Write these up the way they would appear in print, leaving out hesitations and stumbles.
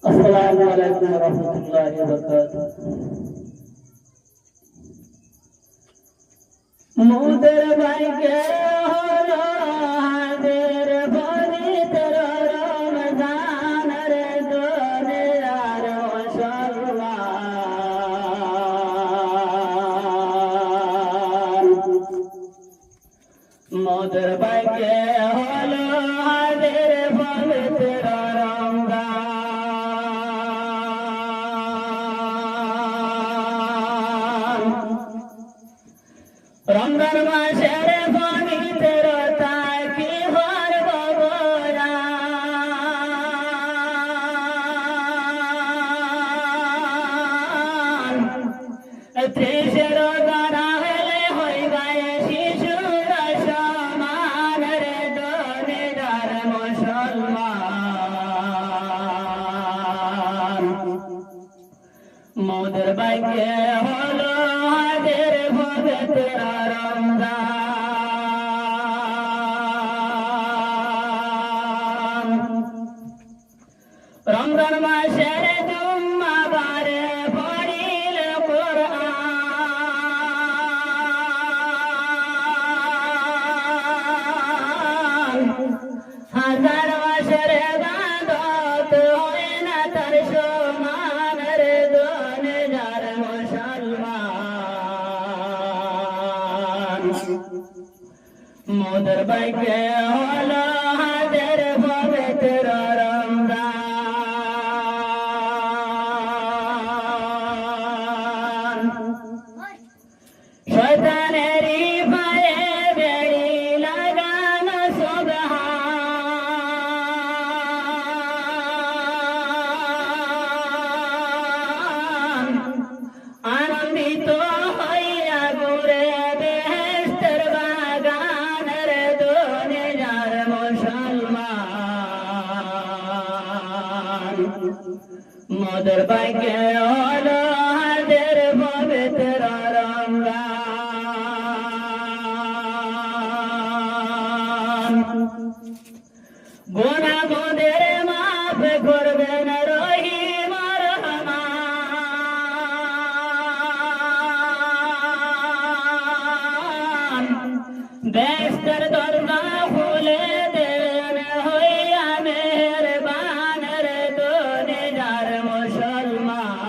আসসালামু আলাইকুম ওয়া রাহমাতুল্লাহি ওয়া বারাকাতুহু। মোদের ভাইকে হলো হাদের পবিত্র রমজানের দুনিয়ার মুসলমান। মোদের ভাইকে হলো হাদের পবিত্র রমজান মাসের পবিত্রতায় কি করব বয়ান, ত্রিশের দ্বারা হলে হইবাই শিশুর সমান রে দুনিয়ার মুসলমান। মোদের ভাগ্যে হলো হাদের পবিত্র রমজান। রমজান মাসের জুম্মাবারে পড়িল কোরআন, হাজার মাসের ইবাদত হয় না তার সমান রে দুনিয়ার মুসলমান। মোদের ভাগ্যে হলো হাদের পবিত্র রমজান। শয়তানেরই পায়ে বেড়ি লাগানো সুবহান, আনন্দিত হইয়া ঘুরে বেহেশতের বাগান রে দুনিয়ার মুসলমান। মোদের ভাগ্যে হলো হাদের পবিত্র রমজান। গুনাহ মোদের মাফ করবেন রহিম রহমান, বেহেশতের দরজা খুলে দেন হইয়া মেহেরবান রে দুনিয়ার মুসলমান।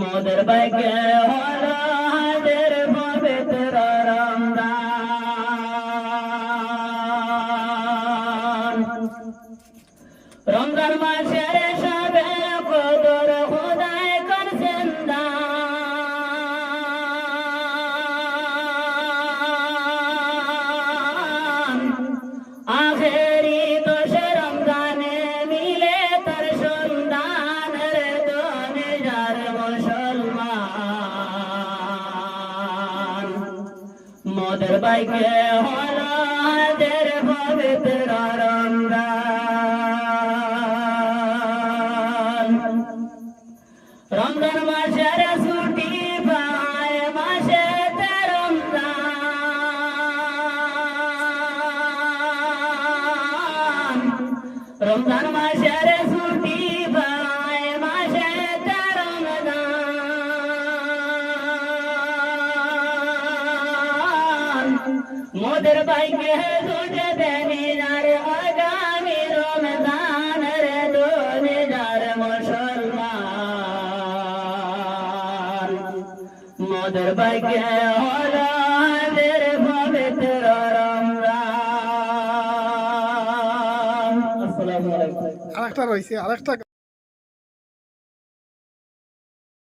মোদের ভাগ্যে হলো হাদের পবিত্র রমজান। রমজান মাসের সবে কদর খোদাই করছেন দান, আখেরি দোষে রমজানে মিলে তার সন্ধান রে দুনিয়ার মুসলমান। মোদের ভাগ্যে হলো হাদের পবিত্র রমজান। রমজান মাসের ছুটি পায় মাসেতে রমজান। রমজান মাসের ছুটি পায় মাসেতে রমজান। মোদের ভাগ্যে দুটে দিনের আগামী রমজান রে দুনিয়ার মুসলমান। মোদের ভাগ্যে হলো হাদের পবিত্র রমজান। আসসালামু আলাইকুম। আরেকটা রয়েছে, আরেকটা